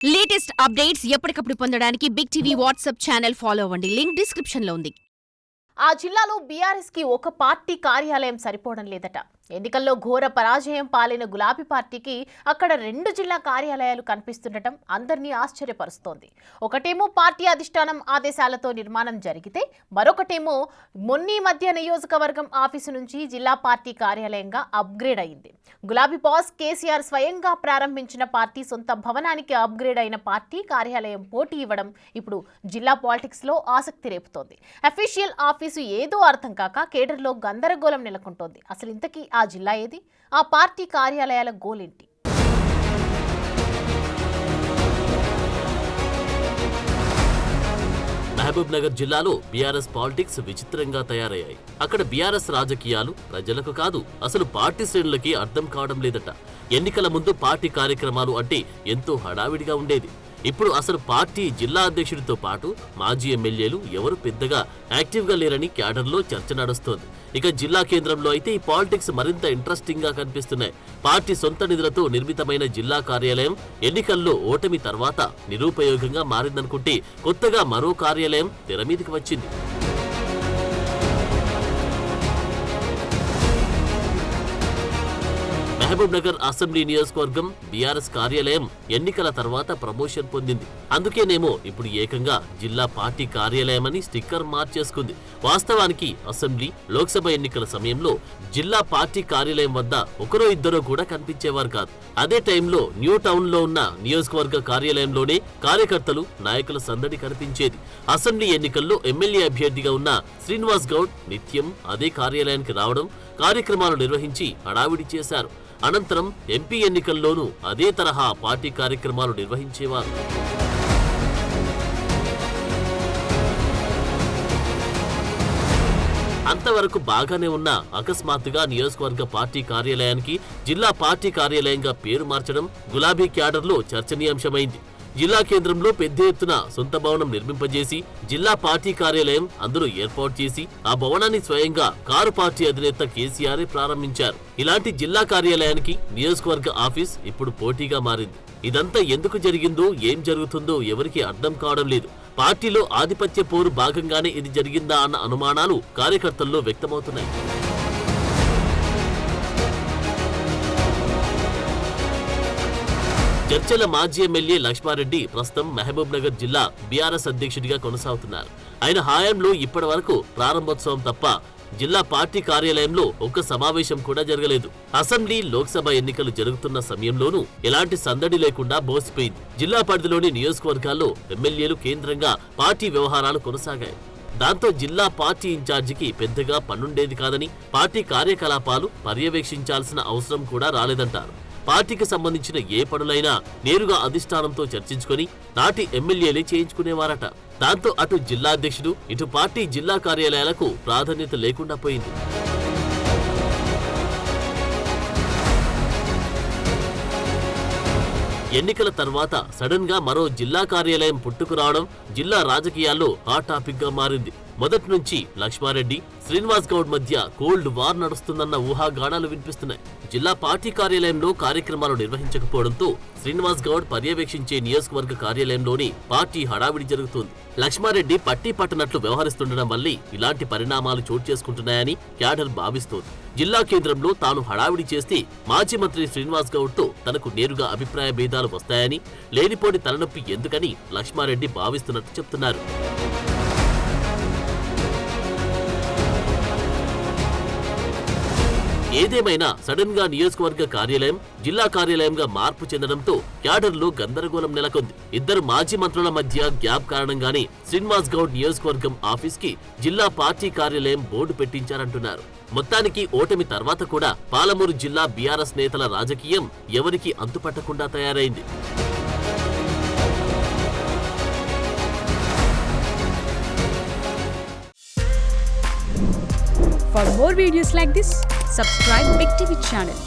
Latest updates ఎప్పటికప్పుడు పొందడానికి big TV WhatsApp channel follow అవ్వండి. లింక్ డిస్క్రిప్షన్ లో ఉంది. ఆ జిల్లాలో బీఆర్ఎస్ కి ఒక పార్టీ కార్యాలయం సరిపోవడం లేదట. ఎన్నికల్లో ఘోర పరాజయం పాలైన గులాబీ పార్టీకి అక్కడ 2 జిల్లా కార్యాలయాలు కనిపిస్తుండటం అందరినీ ఆశ్చర్యపరుస్తోంది. ఒకటేమో పార్టీ అధిష్టానం ఆదేశాలతో నిర్మాణం జరిగితే, మరొకటేమో మొన్నీ మధ్య నియోజకవర్గం ఆఫీసు నుంచి జిల్లా పార్టీ కార్యాలయంగా అప్గ్రేడ్ అయింది. గులాబీ బాస్ కేసీఆర్ స్వయంగా ప్రారంభించిన పార్టీ సొంత భవనానికి అప్గ్రేడ్ అయిన పార్టీ కార్యాలయం పోటీ ఇవ్వడం ఇప్పుడు జిల్లా పాలిటిక్స్ లో ఆసక్తి రేపుతోంది. అఫీషియల్ ఆఫీసు ఏదో అర్థం కాక కేడర్లో గందరగోళం నెలకొంటోంది. అసలు ఇంతకీ ఆ జిల్లా ఏది? ఆ పార్టీ కార్యాలయాల గోలేంటి? మహబూబ్ నగర్ జిల్లాలో బీఆర్ఎస్ పాలిటిక్స్ విచిత్రంగా తయారయ్యాయి. అక్కడ బీఆర్ఎస్ రాజకీయాలు ప్రజలకు కాదు, అసలు పార్టీ శ్రేణులకి అర్థం కావడం లేదట. ఎన్నికల ముందు పార్టీ కార్యక్రమాలు అంటే ఎంతో హడావిడిగా ఉండేది. ఇప్పుడు అసలు పార్టీ జిల్లా అధ్యక్షుడితో పాటు మాజీ ఎమ్మెల్యేలు ఎవరు పెద్దగా యాక్టివ్గా లేరని క్యాడర్లో చర్చ నడుస్తోంది. ఇక జిల్లా కేంద్రంలో అయితే ఈ పాలిటిక్స్ మరింత ఇంట్రెస్టింగ్ గా కనిపిస్తున్నాయి. పార్టీ సొంత నిధులతో నిర్మితమైన జిల్లా కార్యాలయం ఎన్నికల్లో ఓటమి తర్వాత నిరుపయోగంగా మారిందనుకుంటే కొత్తగా మరో కార్యాలయం తెర మీదకి వచ్చింది. మహబూబ్ నగర్ అసెంబ్లీ నియోజకవర్గం బీఆర్ఎస్ కార్యాలయం ఎన్నికల తర్వాత ప్రమోషన్ పొందింది. అందుకేనేమో ఇప్పుడు ఏకంగా జిల్లా పార్టీ కార్యాలయం అని స్టిక్కర్ మార్చేసుకుంది. వాస్తవానికి అసెంబ్లీ, లోక్సభ ఎన్నికల సమయంలో జిల్లా పార్టీ కార్యాలయం వద్ద ఒకరో ఇద్దరో కూడా కనిపించేవారు కాదు. అదే టైంలో న్యూ టౌన్ లో ఉన్న నియోజకవర్గ కార్యాలయంలోనే కార్యకర్తలు, నాయకుల సందడి కనిపించేది. అసెంబ్లీ ఎన్నికల్లో ఎమ్మెల్యే అభ్యర్థిగా ఉన్న శ్రీనివాస్ గౌడ్ నిత్యం అదే కార్యాలయానికి రావడం, కార్యక్రమాలు నిర్వహించి హడావిడి చేశారు. అనంతరం ఎంపీ ఎన్నికల్లోనూ అదే తరహా పార్టీ కార్యక్రమాలు నిర్వహించేవారు. అంతవరకు బాగానే ఉన్న అకస్మాత్తుగా నియోజకవర్గ పార్టీ కార్యాలయానికి జిల్లా పార్టీ కార్యాలయంగా పేరు మార్చడం గులాబీ క్యాడర్లో చర్చనీయాంశమైంది. జిల్లా కేంద్రంలో పెద్ద ఎత్తున సొంత భవనం నిర్మింపజేసి జిల్లా పార్టీ కార్యాలయం అందరూ ఏర్పాటు చేసి ఆ భవనాన్ని స్వయంగా కారు పార్టీ అధినేత కేసీఆర్ ప్రారంభించారు. ఇలాంటి జిల్లా కార్యాలయానికి నియోజకవర్గ ఆఫీస్ ఇప్పుడు పోటీగా మారింది. ఇదంతా ఎందుకు జరిగిందో, ఏం జరుగుతుందో ఎవరికి అర్థం కావడం లేదు. పార్టీలో ఆధిపత్య పోరు భాగంగానే ఇది జరిగిందా అన్న అనుమానాలు కార్యకర్తల్లో వ్యక్తమవుతున్నాయి. చర్చల మాజీ ఎమ్మెల్యే లక్ష్మారెడ్డి ప్రస్తుతం మహబూబ్ నగర్ జిల్లా బీఆర్ఎస్ అధ్యక్షుడిగా కొనసాగుతున్నారు. ఆయన హయాంలో ఇప్పటి వరకు ప్రారంభోత్సవం తప్ప జిల్లా పార్టీ కార్యాలయంలో ఒక్క సమావేశం కూడా జరగలేదు. అసెంబ్లీ, లోక్సభ ఎన్నికలు జరుగుతున్న సమయంలోనూ ఎలాంటి సందడి లేకుండా బోసిపోయింది. జిల్లా పరిధిలోని నియోజకవర్గాల్లో ఎమ్మెల్యేలు కేంద్రంగా పార్టీ వ్యవహారాలు కొనసాగాయి. దాంతో జిల్లా పార్టీ ఇన్ఛార్జికి పెద్దగా పనుండేది కాదని, పార్టీ కార్యకలాపాలు పర్యవేక్షించాల్సిన అవసరం కూడా రాలేదంటారు. పార్టీకి సంబంధించిన ఏ పనులైనా నేరుగా అధిష్టానంతో చర్చించుకొని నాటి ఎమ్మెల్యేలే చేయించుకునేవారట. దాంతో అటు జిల్లా అధ్యక్షుడు, ఇటు పార్టీ జిల్లా కార్యాలయాలకు ప్రాధాన్యత లేకుండా పోయింది. ఎన్నికల తర్వాత సడన్ గా మరో జిల్లా కార్యాలయం పుట్టుకురావడం జిల్లా రాజకీయాల్లో హాట్ టాపిక్ గా మారింది. మొదటి నుంచి లక్ష్మారెడ్డి, శ్రీనివాస్ గౌడ్ మధ్య కోల్డ్ వార్ నడుస్తుందన్న ఊహాగానాలు వినిపిస్తున్నాయి. జిల్లా పార్టీ కార్యాలయంలో కార్యక్రమాలు నిర్వహించకపోవడంతో శ్రీనివాస్ గౌడ్ పర్యవేక్షించే నియోజకవర్గ కార్యాలయంలోని పార్టీ హడావిడి జరుగుతోంది. లక్ష్మారెడ్డి పట్టీ పట్టనట్లు వ్యవహరిస్తుండడం వల్లే ఇలాంటి పరిణామాలు చోటు చేసుకుంటున్నాయని క్యాడర్ భావిస్తోంది. జిల్లా కేంద్రంలో తాను హడావిడి చేస్తే మాజీ మంత్రి శ్రీనివాస్ గౌడ్ తో తనకు నేరుగా అభిప్రాయ భేదాలు వస్తాయని, లేనిపోని తలనొప్పి ఎందుకని లక్ష్మారెడ్డి భావిస్తున్నట్టు చెప్తున్నారు. ఏదేమైనా సడన్ గా నియోజకవర్గ కార్యాలయం జిల్లా కార్యాలయంగా మార్పు చెందడంతో క్యాడర్లో గందరగోళం నెలకొంది. ఇద్దరు మాజీ మంత్రుల మధ్య గ్యాప్ కారణంగానే శ్రీనివాస్ గౌడ్ నియోజకవర్గం ఆఫీస్ కి జిల్లా పార్టీ కార్యాలయం బోర్డు పెట్టించారంటున్నారు. మొత్తానికి ఓటమి తర్వాత కూడా పాలమూరు జిల్లా బీఆర్ఎస్ నేతల రాజకీయం ఎవరికి అంతుపట్టకుండా తయారైంది. For more videos like this, subscribe Big TV channel.